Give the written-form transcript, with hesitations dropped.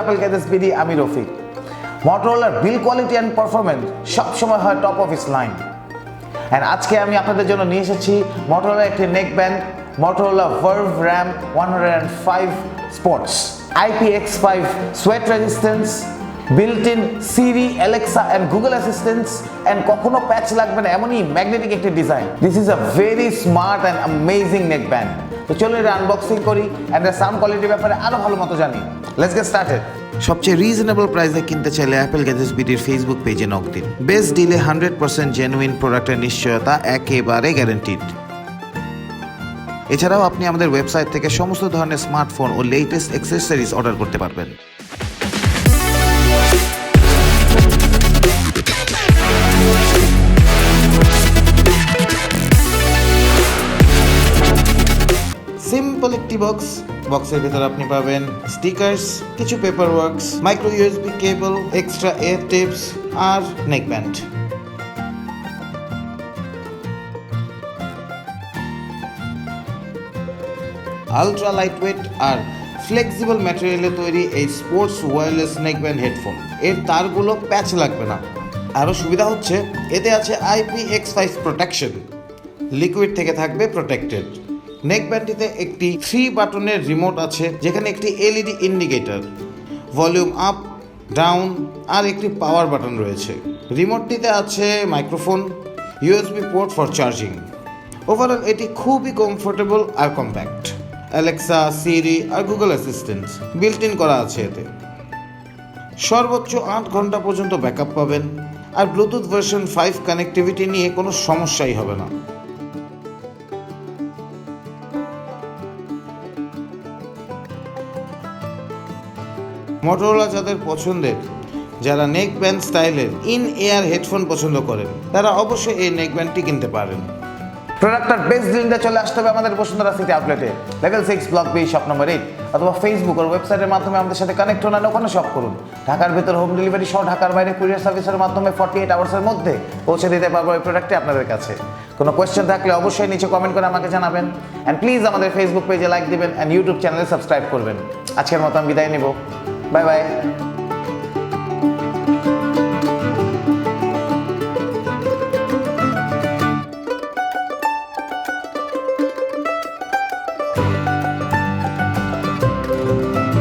Apple gadgets BD, আমি রফিক। মটোরোলার build quality and performance সবসময় হয় top of its line. And আজকে আমি আপনাদের জন্য নিয়ে এসেছি মটোরোলার একটি neck band, Motorola verve RAM 105 sports, IPX5 sweat resistance, built-in Siri, Alexa and Google Assistance, and কখনো প্যাচ লাগবে না এমনই ম্যাগনেটিক একটি design. This is a very smart and amazing neck band. তো চলো এটা আনবক্সিং করি অ্যান্ড এর সাউন্ড কোয়ালিটির ব্যাপারে আরো ভালো মতো জানি। Let's get started. সবচেয়ে রিজনেবল প্রাইসে কিনতে চাইলে অ্যাপেল গ্যাজেটস বিডির ফেসবুক পেজে নক দিন। বেস্ট ডিলে 100% জেনুইন প্রোডাক্টের নিশ্চয়তা একেবারে গ্যারান্টিড। এছাড়াও আপনি আমাদের ওয়েবসাইট থেকে সমস্ত ধরনের স্মার্টফোন ও লেটেস্ট অ্যাক্সেসরিজ অর্ডার করতে পারবেন। সিম্পল একটি বক্সের ভিতরে আপনি পাবেন স্টিকার্স, কিছু paper works, micro USB cable, extra air tips আর নেক ব্যান্ড। আলট্রা লাইটওয়েট আর ফ্লেক্সিবল ম্যাটেরিয়ালে তৈরি এই sports wireless neck band headphone, এর তারগুলো প্যাচ লাগবে না। আরও সুবিধা হচ্ছে এতে আছে IPX5 প্রোটেকশন, লিকুইড থেকে থাকবে প্রোটেক্টেড। নেক ব্যান্ডটিতে একটি 3 বাটনের রিমোট আছে, যেখানে একটি LED indicator, volume up, down আর একটি পাওয়ার বাটন রয়েছে। রিমোটটিতে আছে microphone, USB port for charging. Overall এটি খুবই কমফোর্টেবল আর কম্প্যাক্ট। অ্যালেক্সা, সিরি আর গুগল অ্যাসিস্ট্যান্ট বিল্ট ইন করা আছে এতে। সর্বোচ্চ 8 ঘন্টা পর্যন্ত ব্যাকআপ পাবেন আর ব্লুটুথ ভার্সন 5 কানেক্টিভিটি নিয়ে কোনো সমস্যাই হবে না। মটোরোলা যাদের পছন্দের, যারা নেক ব্যান্ড স্টাইলের ইন এয়ার হেডফোন পছন্দ করেন, তারা অবশ্যই এই নেক ব্যান্ডটি কিনতে পারেন। প্রোডাক্টটার বেস্ট ডিলটা চলে আসতে হবে আমাদের বসুন্ধরা সিটি আউটলেটে, level 6 block B shop number 8, অথবা ফেসবুক আর ওয়েবসাইটের মাধ্যমে আমাদের সাথে কানেক্ট হন, ওখানে শপ করুন। ঢাকার ভেতর হোম ডেলিভারি সহ ঢাকার বাইরে কুরিয়ার সার্ভিসের মাধ্যমে 48 আওয়ার্সের মধ্যে পৌঁছে দিতে পারবো এই প্রোডাক্টটি আপনাদের কাছে। কোনো কোয়েশ্চেন থাকলে অবশ্যই নিচে কমেন্ট করে আমাকে জানাবেন। অ্যান্ড প্লিজ আমাদের ফেসবুক পেজে লাইক দিবেন অ্যান্ড ইউটিউব চ্যানেলে সাবস্ক্রাইব করবেন। আজকের মতো আমি বিদায় নেব। Bye bye.